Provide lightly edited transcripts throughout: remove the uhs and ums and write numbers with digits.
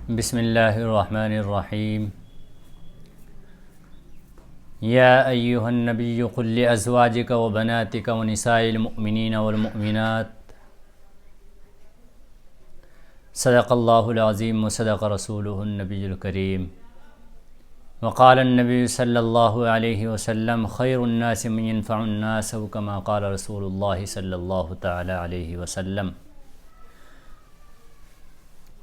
بسم اللہ الرحمن الرحیم یا ایہا النبی قل لأزواجک و بناتک و نساء المؤمنین والمؤمنات صدق اللہ العظیم و صدق رسولہ النبی الکریم وقال النبی صلی اللہ علیہ وسلم خیر الناس من ينفع الناس کما قال رسول اللہ صلی اللہ تعالی علیہ وسلم۔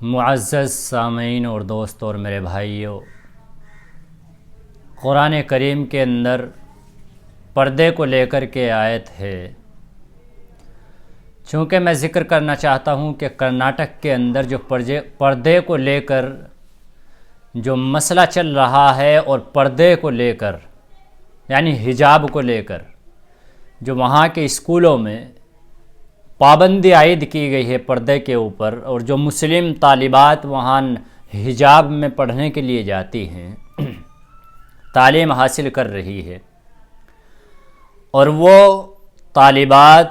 معزز سامعین اور دوست اور میرے بھائیوں، قرآن کریم کے اندر پردے کو لے کر کے آیت ہے۔ چونکہ میں ذکر کرنا چاہتا ہوں کہ کرناٹک کے اندر جو پردے کو لے کر جو مسئلہ چل رہا ہے اور پردے کو لے کر یعنی حجاب کو لے کر جو وہاں کے اسکولوں میں پابندی عائد کی گئی ہے پردے کے اوپر، اور جو مسلم طالبات وہاں حجاب میں پڑھنے کے لیے جاتی ہیں، تعلیم حاصل کر رہی ہے، اور وہ طالبات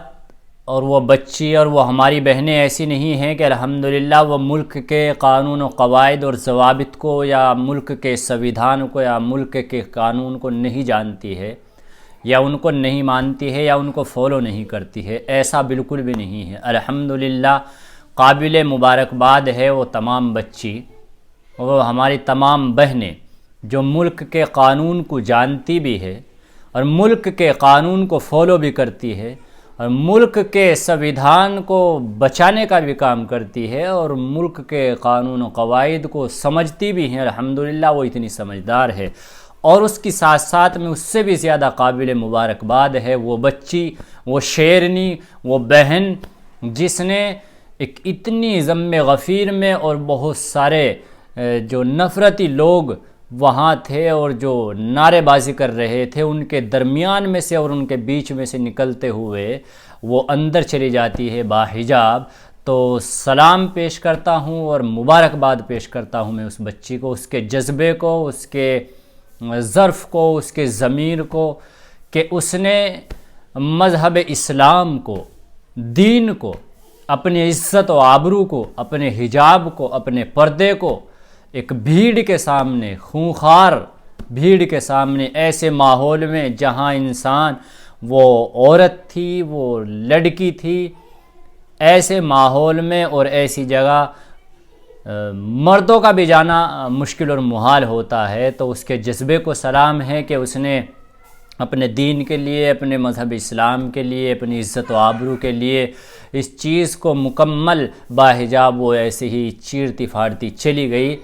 اور وہ بچی اور وہ ہماری بہنیں ایسی نہیں ہیں کہ الحمدللہ وہ ملک کے قانون و قواعد اور ضوابط کو یا ملک کے سویدھان کو یا ملک کے قانون کو نہیں جانتی ہے یا ان کو نہیں مانتی ہے یا ان کو فالو نہیں کرتی ہے۔ ایسا بالکل بھی نہیں ہے۔ الحمدللہ قابل مبارکباد ہے وہ تمام بچی، وہ ہماری تمام بہنیں جو ملک کے قانون کو جانتی بھی ہے اور ملک کے قانون کو فالو بھی کرتی ہے اور ملک کے سویدھان کو بچانے کا بھی کام کرتی ہے اور ملک کے قانون و قواعد کو سمجھتی بھی ہیں۔ الحمدللہ وہ اتنی سمجھدار ہے، اور اس کی ساتھ ساتھ میں اس سے بھی زیادہ قابل مبارکباد ہے وہ بچی، وہ شیرنی، وہ بہن جس نے ایک اتنی ضم غفیر میں اور بہت سارے جو نفرتی لوگ وہاں تھے اور جو نعرے بازی کر رہے تھے ان کے درمیان میں سے اور ان کے بیچ میں سے نکلتے ہوئے وہ اندر چلی جاتی ہے باحجاب۔ تو سلام پیش کرتا ہوں اور مبارکباد پیش کرتا ہوں میں اس بچی کو، اس کے جذبے کو، اس کے ظرف کو، اس کے ضمیر کو، کہ اس نے مذہب اسلام کو، دین کو، اپنی عزت و آبرو کو، اپنے حجاب کو، اپنے پردے کو ایک بھیڑ کے سامنے، خونخوار بھیڑ کے سامنے، ایسے ماحول میں جہاں انسان وہ عورت تھی، وہ لڑکی تھی، ایسے ماحول میں اور ایسی جگہ مردوں کا بھی جانا مشکل اور محال ہوتا ہے، تو اس کے جذبے کو سلام ہے کہ اس نے اپنے دین کے لیے، اپنے مذہب اسلام کے لیے، اپنی عزت و آبرو کے لیے اس چیز کو مکمل باحجاب وہ ایسے ہی چیرتی پھاڑتی چلی گئی۔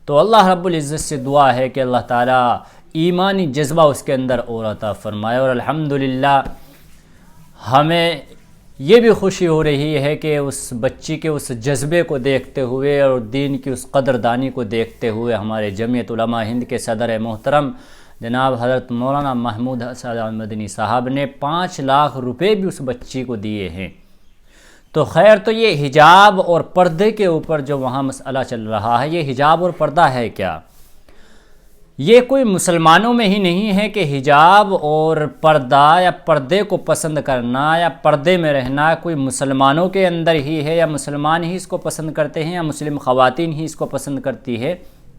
تو اللہ رب العزت سے دعا ہے کہ اللہ تعالیٰ ایمانی جذبہ اس کے اندر اور عطا فرمائے، اور الحمدللہ ہمیں یہ بھی خوشی ہو رہی ہے کہ اس بچی کے اس جذبے کو دیکھتے ہوئے اور دین کی اس قدردانی کو دیکھتے ہوئے ہمارے جمعیت علماء ہند کے صدر محترم جناب حضرت مولانا محمود حسن مدنی صاحب نے 5 لاکھ روپے بھی اس بچی کو دیے ہیں۔ تو خیر، تو یہ حجاب اور پردے کے اوپر جو وہاں مسئلہ چل رہا ہے، یہ حجاب اور پردہ ہے کیا؟ یہ کوئی مسلمانوں میں ہی نہیں ہے کہ حجاب اور پردہ یا پردے کو پسند کرنا یا پردے میں رہنا کوئی مسلمانوں کے اندر ہی ہے یا مسلمان ہی اس کو پسند کرتے ہیں یا مسلم خواتین ہی اس کو پسند کرتی ہے۔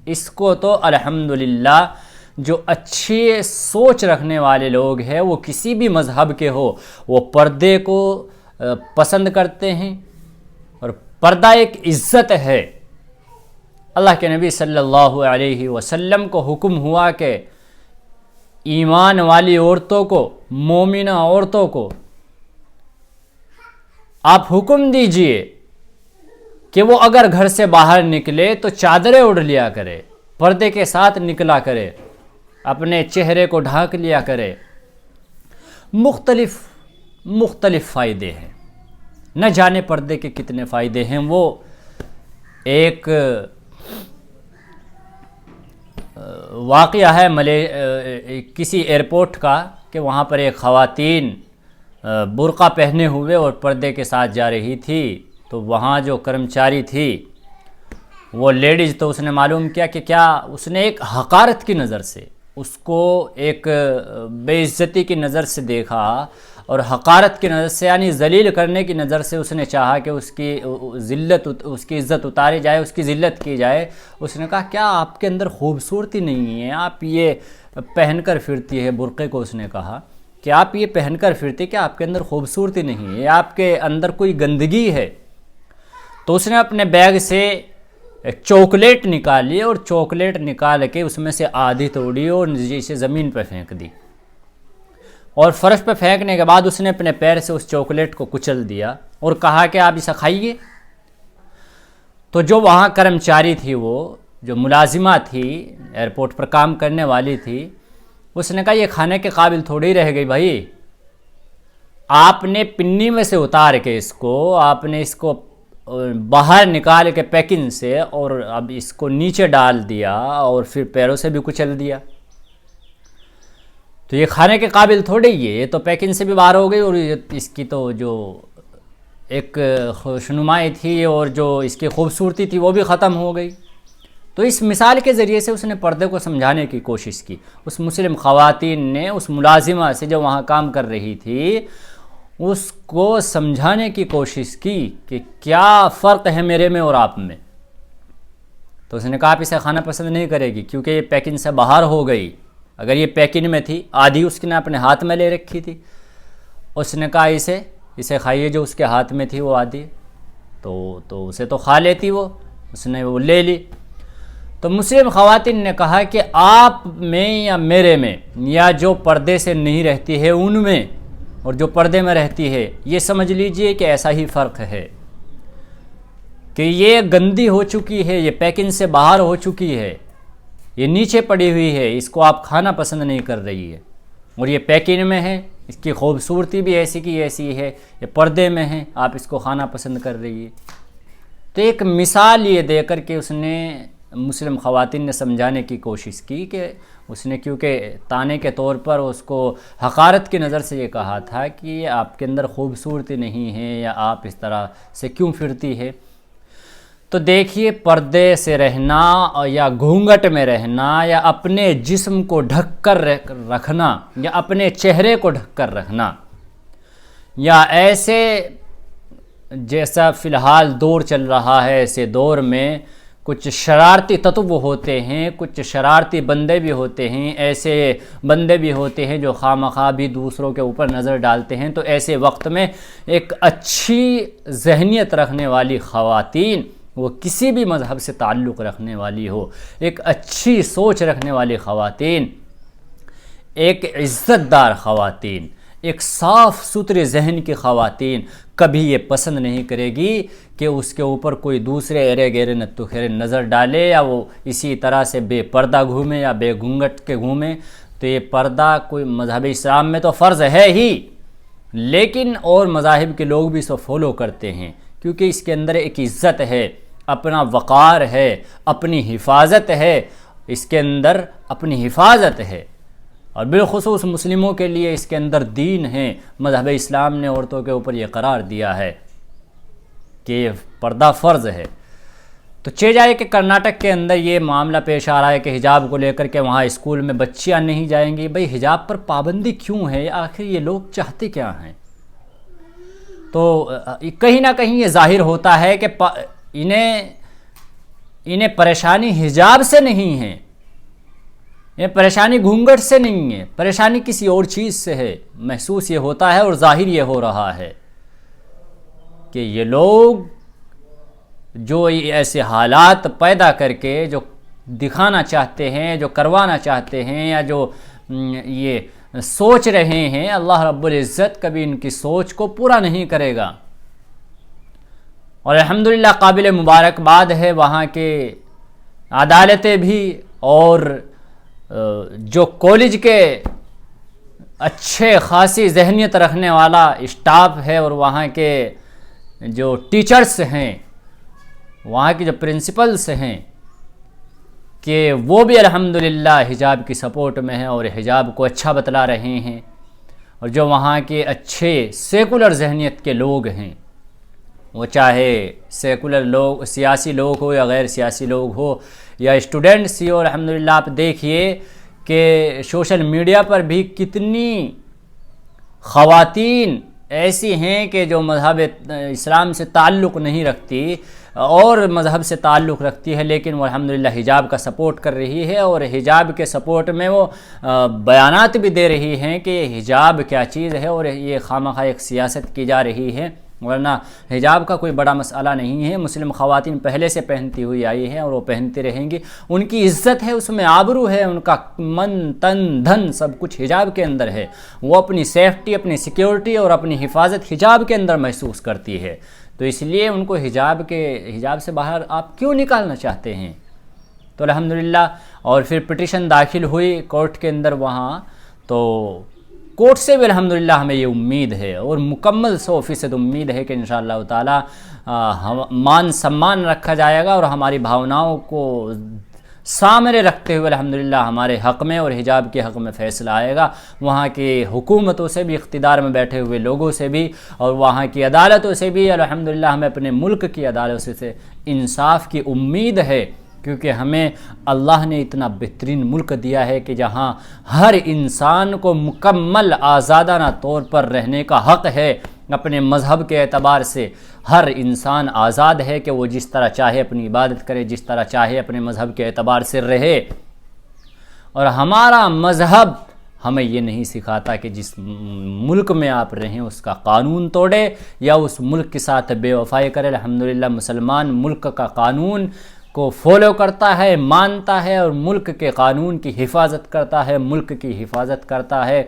اس کو تو الحمدللہ جو اچھی سوچ رکھنے والے لوگ ہیں، وہ کسی بھی مذہب کے ہو، وہ پردے کو پسند کرتے ہیں، اور پردہ ایک عزت ہے۔ اللہ کے نبی صلی اللہ علیہ وسلم کو حکم ہوا کہ ایمان والی عورتوں کو، مومنہ عورتوں کو آپ حکم دیجئے کہ وہ اگر گھر سے باہر نکلے تو چادریں اڑ لیا کرے، پردے کے ساتھ نکلا کرے، اپنے چہرے کو ڈھانک لیا کرے۔ مختلف فائدے ہیں، نہ جانے پردے کے کتنے فائدے ہیں۔ وہ ایک واقعہ ہے کسی ایئرپورٹ کا کہ وہاں پر ایک خواتین برقع پہنے ہوئے اور پردے کے ساتھ جا رہی تھی، تو وہاں جو کرمچاری تھی وہ لیڈیز، تو اس نے معلوم کیا کہ کیا اس نے ایک حقارت کی نظر سے اس کو، ایک بے عزتی کی نظر سے دیکھا، اور حقارت کی نظر سے یعنی ذلیل کرنے کی نظر سے اس نے چاہا کہ اس کی عزت اتاری جائے، اس کی ذلت کی جائے۔ اس نے کہا کیا آپ کے اندر خوبصورتی نہیں ہے؟ آپ یہ پہن کر پھرتی ہے، برقعے کو اس نے کہا کہ آپ یہ پہن کر پھرتی، کیا آپ کے اندر خوبصورتی نہیں ہے؟ آپ کے اندر کوئی گندگی ہے؟ تو اس نے اپنے بیگ سے چاکلیٹ نکالی اور چاکلیٹ نکال کے اس میں سے آدھی توڑی اور اسے زمین پہ پھینک دی، اور فرش پہ پھینکنے کے بعد اس نے اپنے پیر سے اس چاکلیٹ کو کچل دیا اور کہا کہ آپ اسے کھائیے۔ تو جو وہاں کرمچاری تھی، وہ جو ملازمہ تھی، ایئرپورٹ پر کام کرنے والی تھی، اس نے کہا یہ کھانے کے قابل تھوڑی رہ گئی بھائی، آپ نے پنی میں سے اتار کے آپ نے اس کو باہر نکال کے پیکنگ سے اور اب اس کو نیچے ڈال دیا اور پھر پیروں سے بھی کچل دیا، تو یہ کھانے کے قابل تھوڑی ہے، یہ تو پیکنگ سے بھی باہر ہو گئی اور اس کی تو جو ایک خوشنمائی تھی اور جو اس کی خوبصورتی تھی وہ بھی ختم ہو گئی۔ تو اس مثال کے ذریعے سے اس نے پردے کو سمجھانے کی کوشش کی۔ اس مسلم خواتین نے اس ملازمہ سے جو وہاں کام کر رہی تھی اس کو سمجھانے کی کوشش کی کہ کیا فرق ہے میرے میں اور آپ میں۔ تو اس نے کہا آپ اسے کھانا پسند نہیں کرے گی کیونکہ یہ پیکنگ سے باہر ہو گئی، اگر یہ پیکنگ میں تھی، آدھی اس نے اپنے ہاتھ میں لے رکھی تھی، اس نے کہا اسے کھائیے جو اس کے ہاتھ میں تھی وہ آدھی، تو اسے تو کھا لیتی، اس نے وہ لے لی۔ تو مسلم خواتین نے کہا کہ آپ میں یا میرے میں، یا جو پردے سے نہیں رہتی ہے ان میں اور جو پردے میں رہتی ہے، یہ سمجھ لیجئے کہ ایسا ہی فرق ہے کہ یہ گندی ہو چکی ہے، یہ پیکنگ سے باہر ہو چکی ہے، یہ نیچے پڑی ہوئی ہے، اس کو آپ کھانا پسند نہیں کر رہی ہے، اور یہ پیکنگ میں ہے، اس کی خوبصورتی بھی ایسی کی ایسی ہے، یہ پردے میں ہے، آپ اس کو کھانا پسند کر رہی ہے۔ تو ایک مثال یہ دے کر کے اس نے مسلم خواتین نے سمجھانے کی کوشش کی کہ اس نے کیونکہ تانے کے طور پر اس کو حقارت کی نظر سے یہ کہا تھا کہ آپ کے اندر خوبصورتی نہیں ہے یا آپ اس طرح سے کیوں پھرتی ہے۔ تو دیکھیے، پردے سے رہنا یا گھونگھٹ میں رہنا یا اپنے جسم کو ڈھک کر رکھنا یا اپنے چہرے کو ڈھک کر رکھنا، یا ایسے جیسا فی الحال دور چل رہا ہے، ایسے دور میں کچھ شرارتی تتو ہوتے ہیں، کچھ شرارتی بندے بھی ہوتے ہیں، ایسے بندے بھی ہوتے ہیں جو خواہ بھی دوسروں کے اوپر نظر ڈالتے ہیں۔ تو ایسے وقت میں ایک اچھی ذہنیت رکھنے والی خواتین، وہ کسی بھی مذہب سے تعلق رکھنے والی ہو، ایک اچھی سوچ رکھنے والی خواتین، ایک عزت دار خواتین، ایک صاف ستھرے ذہن کی خواتین کبھی یہ پسند نہیں کرے گی کہ اس کے اوپر کوئی دوسرے ایرے گیرے نتو خیرے نظر ڈالے، یا وہ اسی طرح سے بے پردہ گھومے یا بے گھونگھٹ کے گھومے۔ تو یہ پردہ کوئی مذہب اسلام میں تو فرض ہے ہی، لیکن اور مذاہب کے لوگ بھی اسے فالو کرتے ہیں کیونکہ اس کے اندر ایک عزت ہے، اپنا وقار ہے، اپنی حفاظت ہے، اس کے اندر اپنی حفاظت ہے، اور بالخصوص مسلموں کے لیے اس کے اندر دین ہے۔ مذہب اسلام نے عورتوں کے اوپر یہ قرار دیا ہے کہ یہ پردہ فرض ہے۔ تو جائے کہ کرناٹک کے اندر یہ معاملہ پیش آ رہا ہے کہ حجاب کو لے کر کے وہاں اسکول میں بچیاں نہیں جائیں گی۔ بھئی حجاب پر پابندی کیوں ہے؟ آخر یہ لوگ چاہتے کیا ہیں؟ تو کہیں نہ کہیں یہ ظاہر ہوتا ہے کہ انہیں پریشانی حجاب سے نہیں ہے، یہ پریشانی گھونگھٹ سے نہیں ہے، پریشانی کسی اور چیز سے ہے۔ محسوس یہ ہوتا ہے اور ظاہر یہ ہو رہا ہے کہ یہ لوگ جو ایسے حالات پیدا کر کے جو دکھانا چاہتے ہیں، جو کروانا چاہتے ہیں، یا جو یہ سوچ رہے ہیں، اللہ رب العزت کبھی ان کی سوچ کو پورا نہیں کرے گا۔ اور الحمدللہ قابل مبارکباد ہے وہاں کے عدالتیں بھی، اور جو کالج کے اچھے خاصی ذہنیت رکھنے والا اسٹاف ہے، اور وہاں کے جو ٹیچرز ہیں، وہاں کے جو پرنسپلز ہیں، کہ وہ بھی الحمدللہ حجاب کی سپورٹ میں ہیں اور حجاب کو اچھا بتلا رہے ہیں۔ اور جو وہاں کے اچھے سیکولر ذہنیت کے لوگ ہیں، وہ چاہے سیکولر لوگ، سیاسی لوگ ہو یا غیر سیاسی لوگ ہو یا اسٹوڈنٹس ہی ہو، الحمدللہ آپ دیکھیے کہ سوشل میڈیا پر بھی کتنی خواتین ایسی ہیں کہ جو مذہب اسلام سے تعلق نہیں رکھتی اور مذہب سے تعلق رکھتی ہے، لیکن وہ الحمدللہ حجاب کا سپورٹ کر رہی ہے، اور حجاب کے سپورٹ میں وہ بیانات بھی دے رہی ہیں کہ حجاب کیا چیز ہے، اور یہ خواہ ایک سیاست کی جا رہی ہے، ورنہ حجاب کا کوئی بڑا مسئلہ نہیں ہے۔ مسلم خواتین پہلے سے پہنتی ہوئی آئی ہیں اور وہ پہنتی رہیں گی، ان کی عزت ہے، اس میں آبرو ہے، ان کا من تن دھن سب کچھ حجاب کے اندر ہے، وہ اپنی سیفٹی، اپنی سیکیورٹی اور اپنی حفاظت حجاب کے اندر محسوس کرتی ہے، تو اس لیے ان کو حجاب سے باہر آپ کیوں نکالنا چاہتے ہیں؟ تو الحمدللہ اور پھر پٹیشن داخل ہوئی کورٹ کے اندر وہاں، تو کورٹ سے بھی الحمدللہ ہمیں یہ امید ہے اور مکمل 100% امید ہے کہ انشاءاللہ تعالی مان سمان رکھا جائے گا، اور ہماری بھاوناؤں کو سامنے رکھتے ہوئے الحمدللہ ہمارے حق میں اور حجاب کے حق میں فیصلہ آئے گا، وہاں کی حکومتوں سے بھی، اقتدار میں بیٹھے ہوئے لوگوں سے بھی، اور وہاں کی عدالتوں سے بھی، الحمدللہ ہمیں اپنے ملک کی عدالتوں سے انصاف کی امید ہے، کیونکہ ہمیں اللہ نے اتنا بہترین ملک دیا ہے کہ جہاں ہر انسان کو مکمل آزادانہ طور پر رہنے کا حق ہے، اپنے مذہب کے اعتبار سے ہر انسان آزاد ہے کہ وہ جس طرح چاہے اپنی عبادت کرے، جس طرح چاہے اپنے مذہب کے اعتبار سے رہے، اور ہمارا مذہب ہمیں یہ نہیں سکھاتا کہ جس ملک میں آپ رہیں اس کا قانون توڑے یا اس ملک کے ساتھ بے وفائی کرے۔ الحمدللہ مسلمان ملک کا قانون کو فالو کرتا ہے، مانتا ہے، اور ملک کے قانون کی حفاظت کرتا ہے، ملک کی حفاظت کرتا ہے،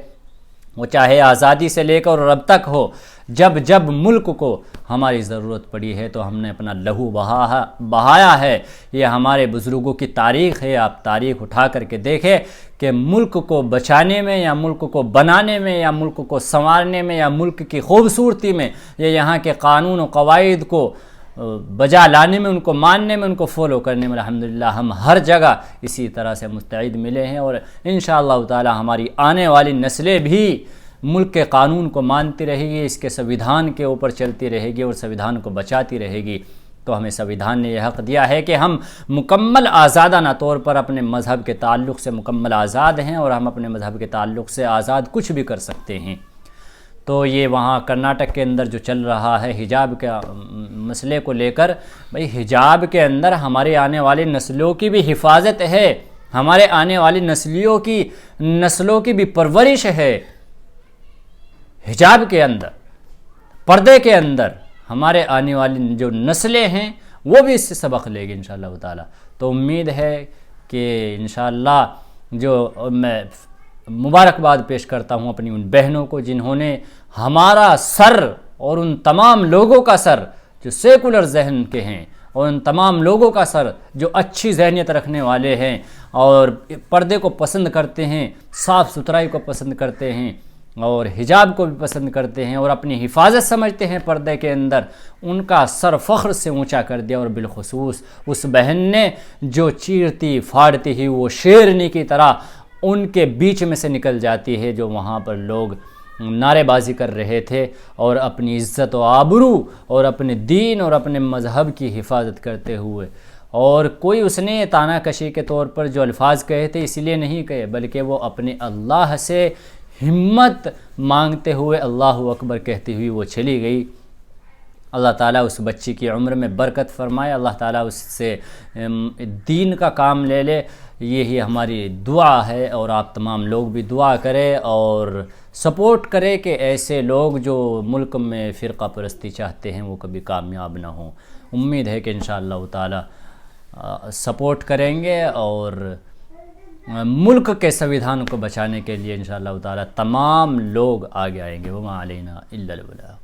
وہ چاہے آزادی سے لے کر اب تک ہو، جب ملک کو ہماری ضرورت پڑی ہے تو ہم نے اپنا لہو بہایا ہے۔ یہ ہمارے بزرگوں کی تاریخ ہے، آپ تاریخ اٹھا کر کے دیکھیں کہ ملک کو بچانے میں یا ملک کو بنانے میں یا ملک کو سنوارنے میں یا ملک کی خوبصورتی میں یا یہاں کے قانون و قواعد کو بجا لانے میں، ان کو ماننے میں، ان کو فالو کرنے میں الحمدللہ ہم ہر جگہ اسی طرح سے مستعد ملے ہیں، اور انشاءاللہ تعالی ہماری آنے والی نسلیں بھی ملک کے قانون کو مانتی رہے گی، اس کے سویدھان کے اوپر چلتی رہے گی اور سویدھان کو بچاتی رہے گی۔ تو ہمیں سویدھان نے یہ حق دیا ہے کہ ہم مکمل آزادانہ طور پر اپنے مذہب کے تعلق سے مکمل آزاد ہیں، اور ہم اپنے مذہب کے تعلق سے آزاد کچھ بھی کر سکتے ہیں۔ تو یہ وہاں کرناٹک کے اندر جو چل رہا ہے حجاب کے مسئلے کو لے کر، بھئی حجاب کے اندر ہمارے آنے والی نسلوں کی بھی حفاظت ہے، ہمارے آنے والی نسلوں کی بھی پرورش ہے، حجاب کے اندر، پردے کے اندر ہمارے آنے والی جو نسلیں ہیں وہ بھی اس سے سبق لے گی انشاءاللہ تعالی۔ تو امید ہے کہ انشاءاللہ جو میں مبارکباد پیش کرتا ہوں اپنی ان بہنوں کو جنہوں نے ہمارا سر اور ان تمام لوگوں کا سر جو سیکولر ذہن کے ہیں، اور ان تمام لوگوں کا سر جو اچھی ذہنیت رکھنے والے ہیں اور پردے کو پسند کرتے ہیں، صاف ستھرائی کو پسند کرتے ہیں اور حجاب کو بھی پسند کرتے ہیں اور اپنی حفاظت سمجھتے ہیں پردے کے اندر، ان کا سر فخر سے اونچا کر دیا۔ اور بالخصوص اس بہن نے جو چیرتی پھاڑتی ہی وہ شیرنی کی طرح ان کے بیچ میں سے نکل جاتی ہے، جو وہاں پر لوگ نعرے بازی کر رہے تھے اور اپنی عزت و آبرو اور اپنے دین اور اپنے مذہب کی حفاظت کرتے ہوئے، اور کوئی اس نے تانا کشی کے طور پر جو الفاظ کہے تھے اس لیے نہیں کہے، بلکہ وہ اپنے اللہ سے ہمت مانگتے ہوئے اللہ اکبر کہتی ہوئی وہ چلی گئی۔ اللہ تعالیٰ اس بچی کی عمر میں برکت فرمائے، اللہ تعالیٰ اس سے دین کا کام لے لے، یہی ہماری دعا ہے۔ اور آپ تمام لوگ بھی دعا کریں اور سپورٹ کریں کہ ایسے لوگ جو ملک میں فرقہ پرستی چاہتے ہیں وہ کبھی کامیاب نہ ہوں۔ امید ہے کہ انشاءاللہ تعالیٰ سپورٹ کریں گے اور ملک کے سویدھان کو بچانے کے لیے انشاءاللہ تعالیٰ تمام لوگ آگے آئیں گے۔ وما علینا الا البلاغ۔